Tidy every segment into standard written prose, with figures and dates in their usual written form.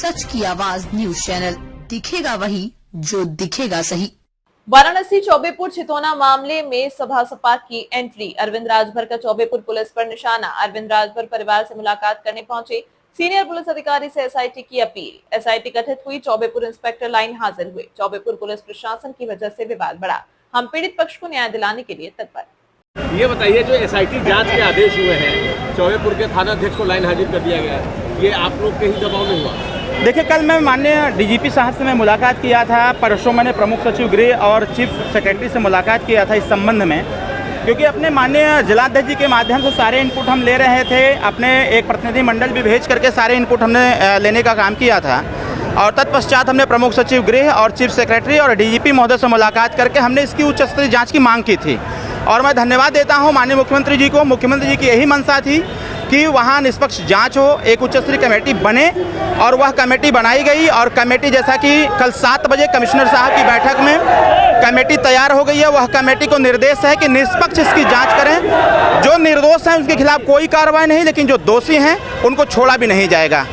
सच की आवाज news channel, दिखेगा वही जो दिखेगा सही। वाराणसी चौबेपुर छितौना मामले में सपा सपा की एंट्री। अरविंद राजभर का चौबेपुर पुलिस पर निशाना। अरविंद राजभर परिवार से मुलाकात करने पहुंचे। सीनियर पुलिस अधिकारी से एसआईटी की अपील। एसआईटी गठित हुई, चौबेपुर इंस्पेक्टर लाइन हाजिर हुए। चौबेपुर पुलिस प्रशासन की वजह से विवाद बढ़ा। हम पीड़ित पक्ष को न्याय दिलाने के लिए तत्पर। ये बताइए, जो एसआईटी जांच के आदेश हुए हैं, चौबेपुर के थाना अध्यक्ष को लाइन हाजिर कर दिया गया है, ये आप लोग के ही दबाव में हुआ? देखिए, कल मैं माननीय डीजीपी साहब से मैं मुलाकात किया था। परसों मैंने प्रमुख सचिव गृह और चीफ सेक्रेटरी से मुलाकात किया था इस संबंध में, क्योंकि अपने माननीय जिलाध्यक्ष जी के माध्यम से सारे इनपुट हम ले रहे थे। अपने एक प्रतिनिधिमंडल भी भेज करके सारे इनपुट हमने लेने का काम किया था और तत्पश्चात हमने प्रमुख सचिव गृह और चीफ सेक्रेटरी और डीजीपी महोदय से मुलाकात करके हमने इसकी उच्च स्तरीय जाँच की मांग की थी। और मैं धन्यवाद देता हूँ माननीय मुख्यमंत्री जी को। मुख्यमंत्री जी की यही मंशा थी कि वहाँ निष्पक्ष जांच हो, एक उच्च स्तरीय कमेटी बने और वह कमेटी बनाई गई। और कमेटी, जैसा कि कल 7 बजे कमिश्नर साहब की बैठक में कमेटी तैयार हो गई है। वह कमेटी को निर्देश है कि निष्पक्ष इसकी जांच करें। जो निर्दोष हैं उनके खिलाफ कोई कार्रवाई नहीं, लेकिन जो दोषी हैं उनको छोड़ा भी नहीं जाएगा।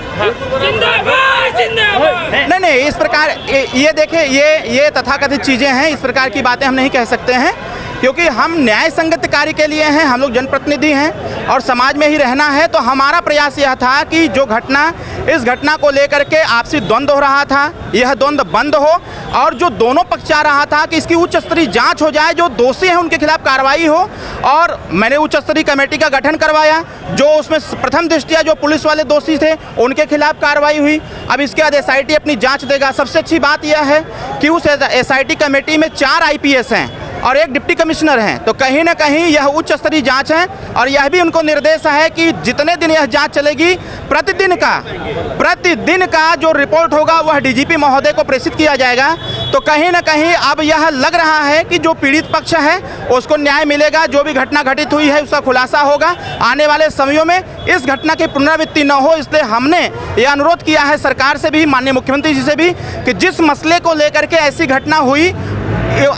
नहीं, इस प्रकार ये देखिए, ये तथाकथित चीज़ें हैं, इस प्रकार की बातें हम नहीं कह सकते हैं, क्योंकि हम न्याय संगत कार्य के लिए हैं। हम लोग जनप्रतिनिधि हैं और समाज में ही रहना है। तो हमारा प्रयास यह था कि जो घटना, इस घटना को लेकर के आपसी द्वंद्व हो रहा था, यह द्वंद्व बंद हो और जो दोनों पक्ष चाह रहा था कि इसकी उच्च स्तरीय जांच हो जाए, जो दोषी हैं उनके खिलाफ कार्रवाई हो। और मैंने उच्च स्तरीय कमेटी का गठन करवाया, जो उसमें प्रथम दृष्टिया जो पुलिस वाले दोषी थे उनके खिलाफ कार्रवाई हुई। अब इसके बाद एसआईटी अपनी जाँच देगा। सबसे अच्छी बात यह है कि उस एसआईटी कमेटी में 4 IPS हैं और 1 डिप्टी कमिश्नर हैं। तो कहीं ना कहीं यह उच्च स्तरीय जांच है और यह भी उनको निर्देश है कि जितने दिन यह जांच चलेगी, प्रतिदिन का जो रिपोर्ट होगा वह डीजीपी महोदय को प्रेषित किया जाएगा। तो कहीं ना कहीं अब यह लग रहा है कि जो पीड़ित पक्ष है उसको न्याय मिलेगा। जो भी घटना घटित हुई है उसका खुलासा होगा। आने वाले समयों में इस घटना की पुनरावृत्ति न हो, इसलिए हमने यह अनुरोध किया है सरकार से भी, माननीय मुख्यमंत्री जी से भी, कि जिस मसले को लेकर के ऐसी घटना हुई,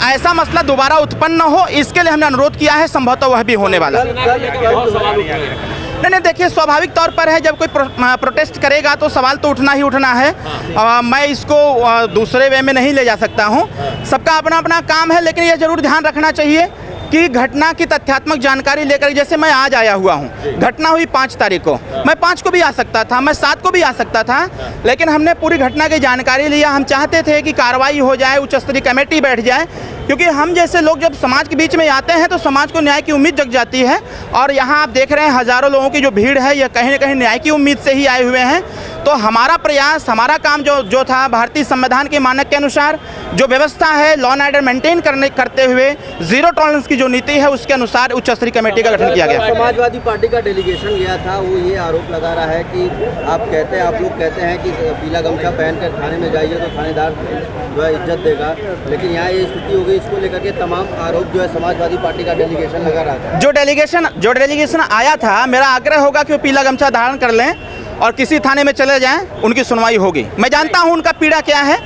ऐसा मसला दोबारा उत्पन्न न हो, इसके लिए हमने अनुरोध किया है। संभवतः वह भी होने वाला। नहीं, देखिए, स्वाभाविक तौर पर है, जब कोई प्रोटेस्ट करेगा तो सवाल तो उठना ही उठना है। मैं इसको दूसरे वे में नहीं ले जा सकता हूँ। सबका अपना अपना काम है, लेकिन यह जरूर ध्यान रखना चाहिए कि घटना की तथ्यात्मक जानकारी लेकर, जैसे मैं आज आया हुआ हूँ, घटना हुई 5 तारीख को, मैं 5 को भी आ सकता था, मैं 7 को भी आ सकता था, लेकिन हमने पूरी घटना की जानकारी लिया। हम चाहते थे कि कार्रवाई हो जाए, उच्च स्तरीय कमेटी बैठ जाए, क्योंकि हम जैसे लोग जब समाज के बीच में आते हैं तो समाज को न्याय की उम्मीद जग जाती है। और यहाँ आप देख रहे हैं हज़ारों लोगों की जो भीड़ है, यह कहीं न कहीं न्याय की उम्मीद से ही आए हुए हैं। तो हमारा प्रयास, हमारा काम जो था, भारतीय संविधान के मानक के अनुसार जो व्यवस्था है, लॉ एंड ऑर्डर मेंटेन करते हुए जीरो टॉलरेंस की जो नीति है उसके अनुसार उच्च स्तरीय कमेटी का गठन किया गया। समाजवादी पार्टी का डेलीगेशन गया था, वो ये आरोप लगा रहा है कि आप लोग कहते हैं कि पीला गमछा पहनकर थाने में जाइए तो थानेदार जो है इज्जत देगा, लेकिन यहाँ ये स्थिति हो गई। इसको लेकर के तमाम आरोप जो है समाजवादी पार्टी का डेलीगेशन लगा रहा था। जो डेलीगेशन आया था, मेरा आग्रह होगा कि वो पीला गमछा धारण कर लें और किसी थाने में चले जाएं, उनकी सुनवाई होगी। मैं जानता हूं उनका पीड़ा क्या है।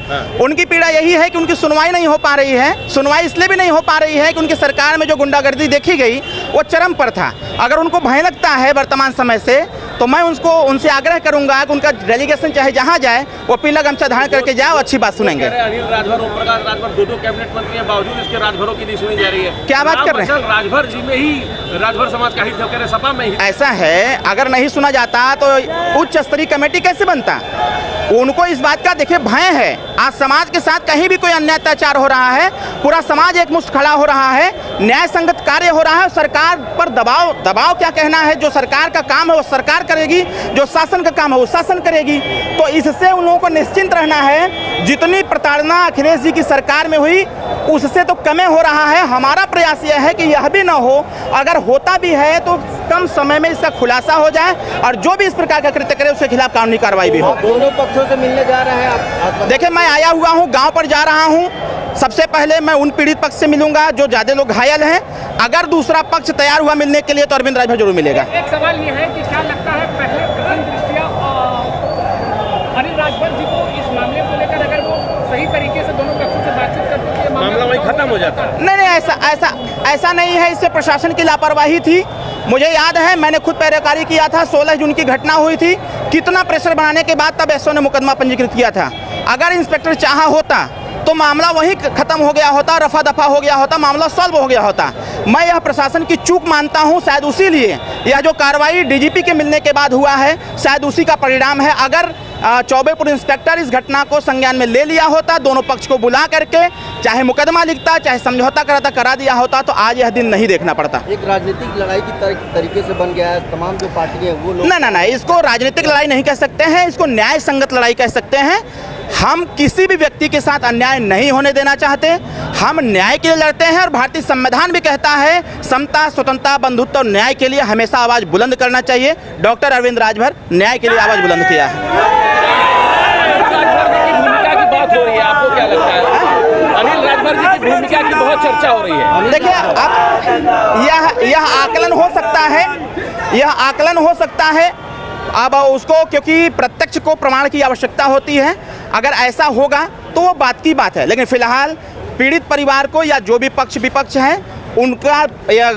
उनकी पीड़ा यही है कि उनकी सुनवाई नहीं हो पा रही है। सुनवाई इसलिए भी नहीं हो पा रही है कि उनकी सरकार में जो गुंडागर्दी देखी गई वो चरम पर था। अगर उनको भय लगता है वर्तमान समय से, तो मैं उनसे आग्रह करूंगा कि उनका डेलीगेशन चाहे जहां जाए वो पीला गमछा धारण करके जाए और अच्छी बात सुनेंगे। अनिल राजभर, ओम प्रकाश राजभर 2 कैबिनेट मंत्री हैं, बावजूद इसके राजभरों की नहीं सुनी जा रही है। क्या बात कर रहे हैं? राजभर जी में ही राजभर समाज का हित है, सपा में ही ऐसा है। अगर नहीं सुना जाता तो उच्च स्तरीय कमेटी कैसे बनता? उनको इस बात का देखिए भय है। आज समाज के साथ कहीं भी कोई अन्याय अत्याचार हो रहा है, पूरा समाज एक मुश्त खड़ा हो रहा है, न्याय संगत कार्य हो रहा है, सरकार पर दबाव क्या कहना है। जो सरकार का काम है वो सरकार करेगी, जो शासन का काम है वो शासन करेगी। तो इससे उन लोगों को निश्चिंत रहना है। जितनी प्रताड़ना अखिलेश जी की सरकार में हुई उससे तो कम हो रहा है। हमारा प्रयास यह है कि यह भी ना हो, अगर होता भी है तो कम समय में इसका खुलासा हो जाए और जो भी इस प्रकार का कृत्य करे उसके खिलाफ कानूनी कार्रवाई भी हो। दोनों पक्षों से मिलने जा रहे हैं आप? देखिए, मैं आया हुआ हूँ, गांव पर जा रहा हूँ। सबसे पहले मैं उन पीड़ित पक्ष से मिलूंगा जो ज्यादा लोग घायल हैं। अगर दूसरा पक्ष तैयार हुआ मिलने के लिए तो अरविंद राजभर जरूर मिलेगा। एक सवाल ये है कि क्या लगता है, पहले प्रथम दृष्टिया अनिल राजभर जी को इस मामले को लेकर अगर वो सही तरीके से दोनों पक्षों से बातचीत करते तो मामला वहीं खत्म हो जाता? नहीं, ऐसा नहीं है। इससे प्रशासन की लापरवाही थी। मुझे याद है, मैंने खुद पैरवी किया था। 16 जून की घटना हुई थी, कितना प्रेशर बनाने के बाद तब एसओ ने मुकदमा पंजीकृत किया था। अगर इंस्पेक्टर चाहा होता तो मामला वहीं खत्म हो गया होता, रफा दफा हो गया होता, मामला सॉल्व हो गया होता। मैं यह प्रशासन की चूक मानता हूं, शायद उसी लिए यह जो कार्रवाई डीजीपी के मिलने के बाद हुआ है, शायद उसी का परिणाम है। अगर चौबेपुर इंस्पेक्टर इस घटना को संज्ञान में ले लिया होता, दोनों पक्ष को बुला करके चाहे मुकदमा लिखता, चाहे समझौता करा दिया होता, तो आज यह दिन नहीं देखना पड़ता। एक राजनीतिक लड़ाई की तरीके से बन गया है, तमाम जो पार्टी है वो लोग ना, इसको राजनीतिक लड़ाई नहीं कह सकते हैं, इसको न्याय संगत लड़ाई कह सकते हैं। हम किसी भी व्यक्ति के साथ अन्याय नहीं होने देना चाहते, हम न्याय के लिए लड़ते हैं और भारतीय संविधान भी कहता है समता, स्वतंत्रता, बंधुत्व और न्याय के लिए हमेशा आवाज बुलंद करना चाहिए। डॉक्टर अरविंद राजभर न्याय के लिए आवाज बुलंद किया है। भूमिका की बात हो रही है, आपको क्या लगता है? अनिल राजभर जी की भूमिका की बहुत चर्चा हो रही है। देखिए, अब यह आकलन हो सकता है, अब उसको, क्योंकि प्रत्यक्ष को प्रमाण की आवश्यकता होती है। अगर ऐसा होगा तो वो बात की बात है, लेकिन फिलहाल पीड़ित परिवार को या जो भी पक्ष विपक्ष है उनका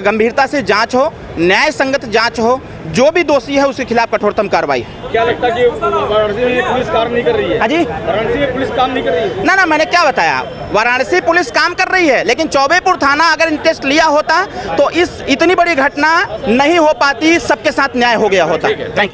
गंभीरता से जांच हो, न्याय संगत जांच हो, जो भी दोषी है उसके खिलाफ कठोरतम कार्रवाई। क्या लगता है कि वाराणसी में पुलिस काम नहीं कर रही है? हाँ जी, वाराणसी में पुलिस काम नहीं कर रही है? ना, मैंने क्या बताया, वाराणसी पुलिस काम कर रही है, लेकिन चौबेपुर थाना अगर इंटरेस्ट लिया होता तो इतनी बड़ी घटना नहीं हो पाती, सबके साथ न्याय हो गया होता। Thank you.